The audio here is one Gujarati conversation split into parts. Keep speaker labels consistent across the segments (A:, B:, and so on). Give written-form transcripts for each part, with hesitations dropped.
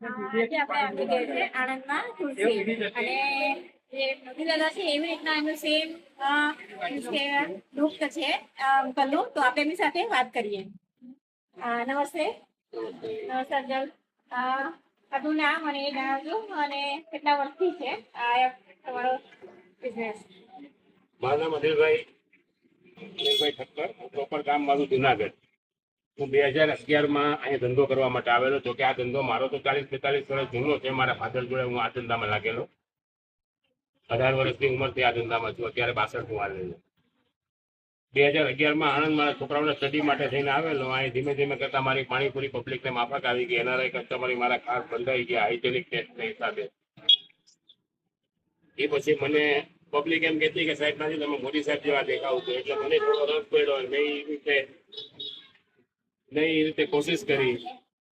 A: આજે આપણે આવી ગયા છે આણંદમાં તુલસી અને જે મોદી દાદા છે એવી રીતના એમનું સેમ લુક છે અંકલનું. તો આપણે એમની સાથે વાત કરીએ. નમસ્તે. નમસ્તે અંકલ. આપનું નામ અને એ જણાવજો અને કેટલા વર્ષથી છે આ તમારો બિઝનેસ?
B: મારું નામ અનિલભાઈ ઠક્કર. પ્રોપર ગામ મારું જુનાગઢ. હું 2011માં અહીંયા ધંધો કરવા માટે આવેલો. જો કે આ ધંધો મારો તો 40-45 વર્ષ જૂનો છે. મારા ફાધર જોડે હું આ ધંધામાં લાગેલો. 18 વર્ષની ઉંમરથી આ ધંધામાં છું. અત્યારે 62 આવેલો. 2011માં આણંદ મારા છોકરાઓને સ્ટડી માટે થઈને આવેલો. અહીં ધીમે ધીમે કરતા મારી પાણીપુરી પબ્લિકને માફક આવી ગઈ. એનઆરઆઈ કસ્ટમર મારા ખાસ બંધાઈ ગયા હાઇજેનિક ટેસ્ટના હિસાબે. એ પછી મને પબ્લિક એમ કહેતી કે સાહેબ નથી તમે મોદી સાહેબ જેવા દેખાવ છો. એટલે મને થોડો રસ પડ્યો. મેં એ રીતે કોશિશ કરી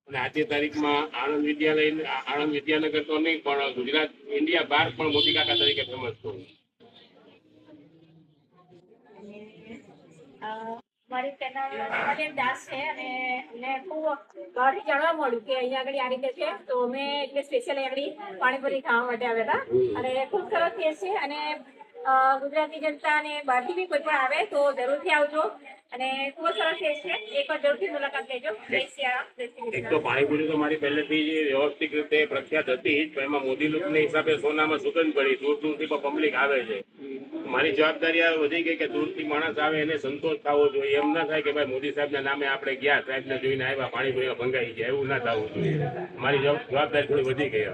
B: અને આજે તારીખમાં આણંદ વિદ્યાનગર તો નહીં પણ ગુજરાત ઇન્ડિયા બહાર પણ મોદી કાકા તરીકે ફેમસ છું.
A: મારી ચેનલ દાસ છે અને અમને ખૂબ બહારથી જાણવા મળ્યું કે અહીંયા આગળ આ રીતે છે. તો અમે એટલે સ્પેશિયલ અહીંયા આગળ પાણીપુરી ખાવા માટે આવ્યા હતા અને ખૂબ સરસ ટેસ્ટ છે. અને ગુજરાતની જનતા અને બહારથી બી કોઈ પણ આવે તો જરૂરથી આવજો અને ખૂબ સરસ ટેસ્ટ છે. એકવાર જરૂરથી મુલાકાત લેજો. જય સિયારામ.
B: એક તો પાણીપુરી તો મારી પહેલેથી વ્યવસ્થિત રીતે પ્રખ્યાત હતી જ, પણ એમાં મોદી લુકના હિસાબે સોનામાં સુગંધ પડી. દૂર દૂરથી પણ પબ્લિક આવે છે. મારી જવાબદારી આ વધી ગઈ કે દૂરથી માણસ આવે એને સંતોષ થવો જોઈએ. એમ ના થાય કે ભાઈ મોદી સાહેબના નામે આપણે ગયા, સાહેબને જોઈને આવ્યા, પાણીપુરી ભંગાઈ ગયા, એવું ના થવું જોઈએ. મારી જવાબદારી થોડી વધી ગઈ.